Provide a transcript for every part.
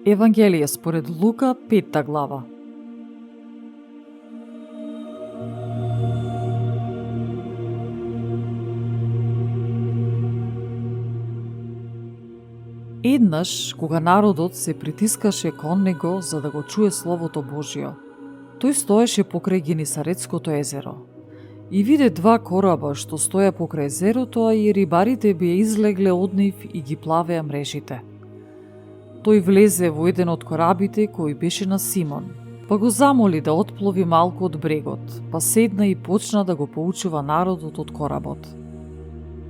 Евангелие според Лука, 5 глава. Еднаш, кога народот се притискаше кон него за да го чуе Словото Божјо, тој стоеше покрај Генисаретското езеро. И виде два кораба што стоја покрај езерото, а и рибарите бие излегле од нив и ги плавеа мрежите. Тој влезе во еден од корабите кој беше на Симон, па го замоли да отплови малку од брегот, па седна и почна да го поучува народот од коработ.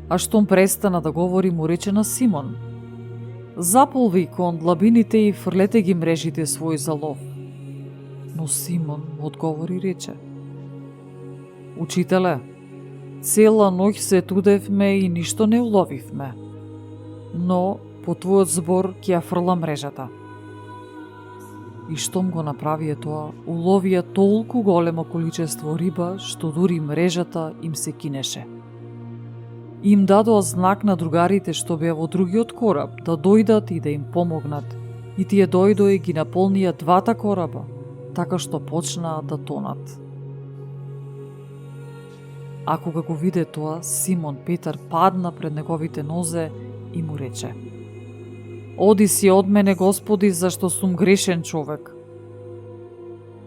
А штом престана да говори, му рече на Симон: "Заполви кон длабините и фрлете ги мрежите своји за лов." Но Симон му одговори и рече: "Учителе, цела ноќ се трудевме и ништо не уловивме, но по твојот збор ќе ја фрлам мрежата." И штом го направија тоа, уловија толку големо количество риба, што дури мрежата им се кинеше. Им дадоа знак на другарите што беа во другиот кораб да дојдат и да им помогнат, и тие дојдоа и ги наполнија двата кораба, така што почнаа да тонат. А кога го виде тоа, Симон Петар падна пред неговите нозе и му рече: "Оди си од мене, Господи, зашто сум грешен човек."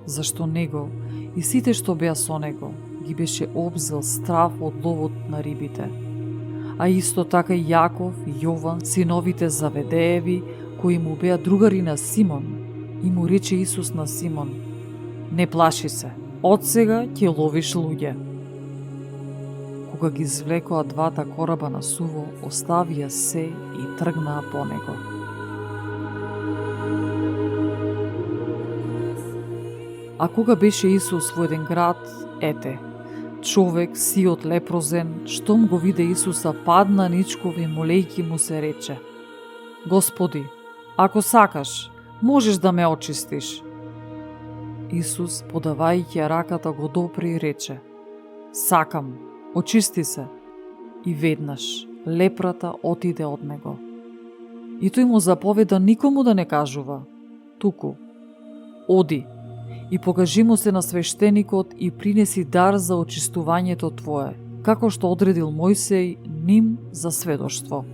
Зашто него и сите што беа со него ги беше обзел страв од ловот на рибите. А исто така и Јаков и Јован, синовите Заведееви, кои му беа другари на Симон, и му рече Исус на Симон: "Не плаши се, од сега ќе ловиш луѓе." Кога ги извлекоа двата кораба на суво, оставија се и тргнаа по него. А кога беше Исус во еден град, ете, човек сиот лепрозен, штом го виде Исуса, падна ничков и молејќи му се рече: "Господи, ако сакаш, можеш да ме очистиш." Исус, подавајќи раката, го допре и рече: "Сакам, очисти се." И веднаш лепрата отиде од него. И тој му заповеда никому да не кажува, туку: "Оди и покажи му се на свештеникот и принеси дар за очистувањето твое, како што одредил Мојсей ним за сведоштво."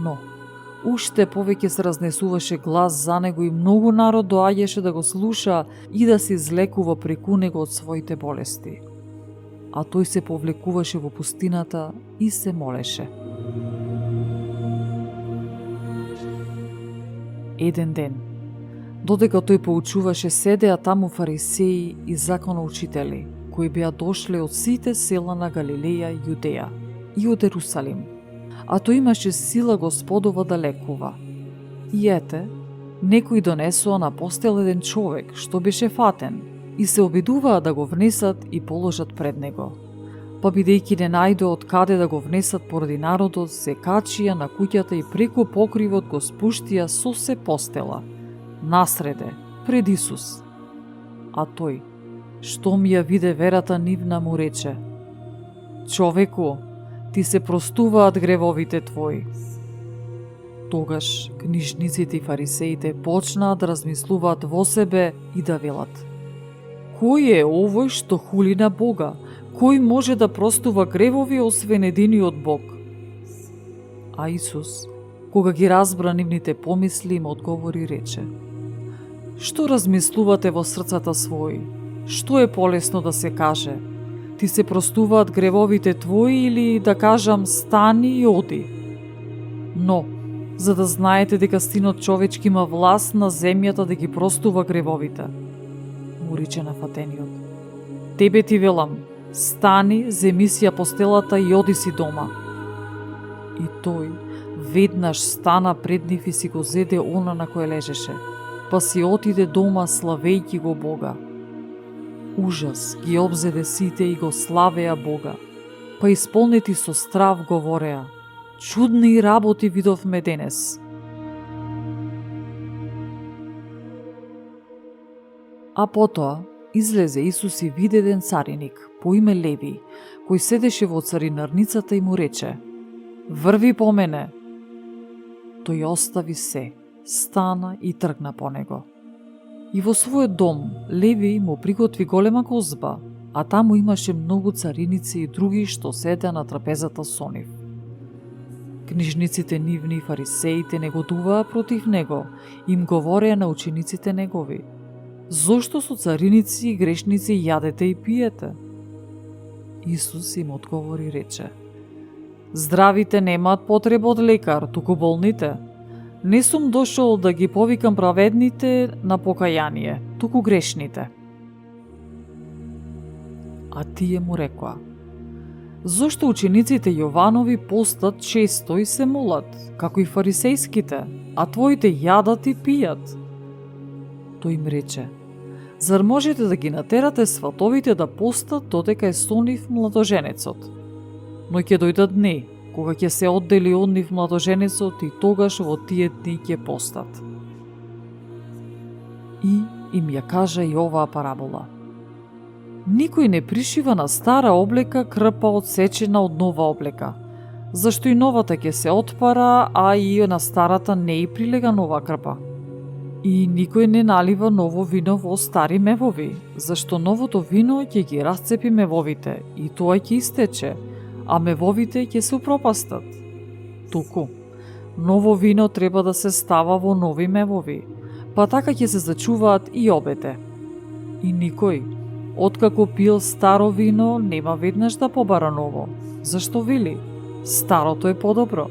Но уште повеќе се разнесуваше глас за него и многу народ доаѓаше да го слуша и да се излекува преку него од своите болести. А тој се повлекуваше во пустината и се молеше. Еден ден, додека тој поучуваше, седеа таму фарисеи и законоучители, кои беа дошле од сите села на Галилеја, Јудеја и од Ерусалим, а тој имаше сила Господова да лекува. И ете, некои донесоа на постел еден човек што беше фатен и се обидуваа да го внесат и положат пред него. Па бидејќи не најдоа од каде да го внесат поради народот, се качија на куќата и преку покривот го спуштија со се постела насреде, пред Исус. А тој, штом ја виде верата нивна, му рече: "Човеку, ти се простуваат гревовите твои." Тогаш книжниците и фарисеите почнаа да размислуваат во себе и да велат: "Кој е овој што хули на Бога? Кој може да простува гревови освен единиот Бог?" А Исус, кога ги разбра нивните помисли, им одговори и рече: "Што размислувате во срцата своји? Што е полесно да се каже? Ти се простуваат гревовите твои, или да кажам стани и оди? Но, за да знаете дека Синот човечки има власт на земјата да ги простува гревовите," му рече на фатениот, "тебе ти велам, стани, земи си ја постелата и оди си дома." И тој веднаш стана пред нив и си го зеде она на кој лежеше, па си отиде дома славејќи го Бога. Ужас ги обзеде сите и го славеа Бога, па исполнети со страв говореа: "Чудни работи видовме денес." А потоа излезе Исус и виде еден цариник по име Леви, кој седеше во царинарницата и му рече: "Врви по мене." Тој остави се, стана и тргна по него. И во својот дом Леви му приготви голема гозба, а таму имаше многу цариници и други што седеа на трапезата со нив. Книжниците нивни и фарисеите негодуваа против него, им говореа на учениците негови: зошто со цариници и грешници јадете и пиете? Исус им одговори и рече: здравите немаат потреба од лекар, туку болните. Не сум дошол да ги повикам праведните на покаяние, туку грешните. А тие му рекоа: зошто учениците Јованови постат често и се молат, како и фарисејските, а твоите јадат и пијат? Тој им рече: зар можете да ги натерате сватовите да постат додека е со нив младоженецот? Но ќе дојдат дни, кога ќе се оддели од нив младоженецот и тогаш во тие дни ќе постат. И им ја кажа и оваа парабола: никој не пришива на стара облека крпа одсечена од нова облека, зашто и новата ќе се отпара, а и на старата не и прилега нова крпа. И никој не налива ново вино во стари мевови, зашто новото вино ќе ги расцепи мевовите и тоа ќе истече, а мевовите ќе се упропастат. Туку, ново вино треба да се става во нови мевови, па така ќе се зачуваат и обете. И никој, откако пил старо вино, нема веднаш да побара ново, зашто вели: старото е подобро.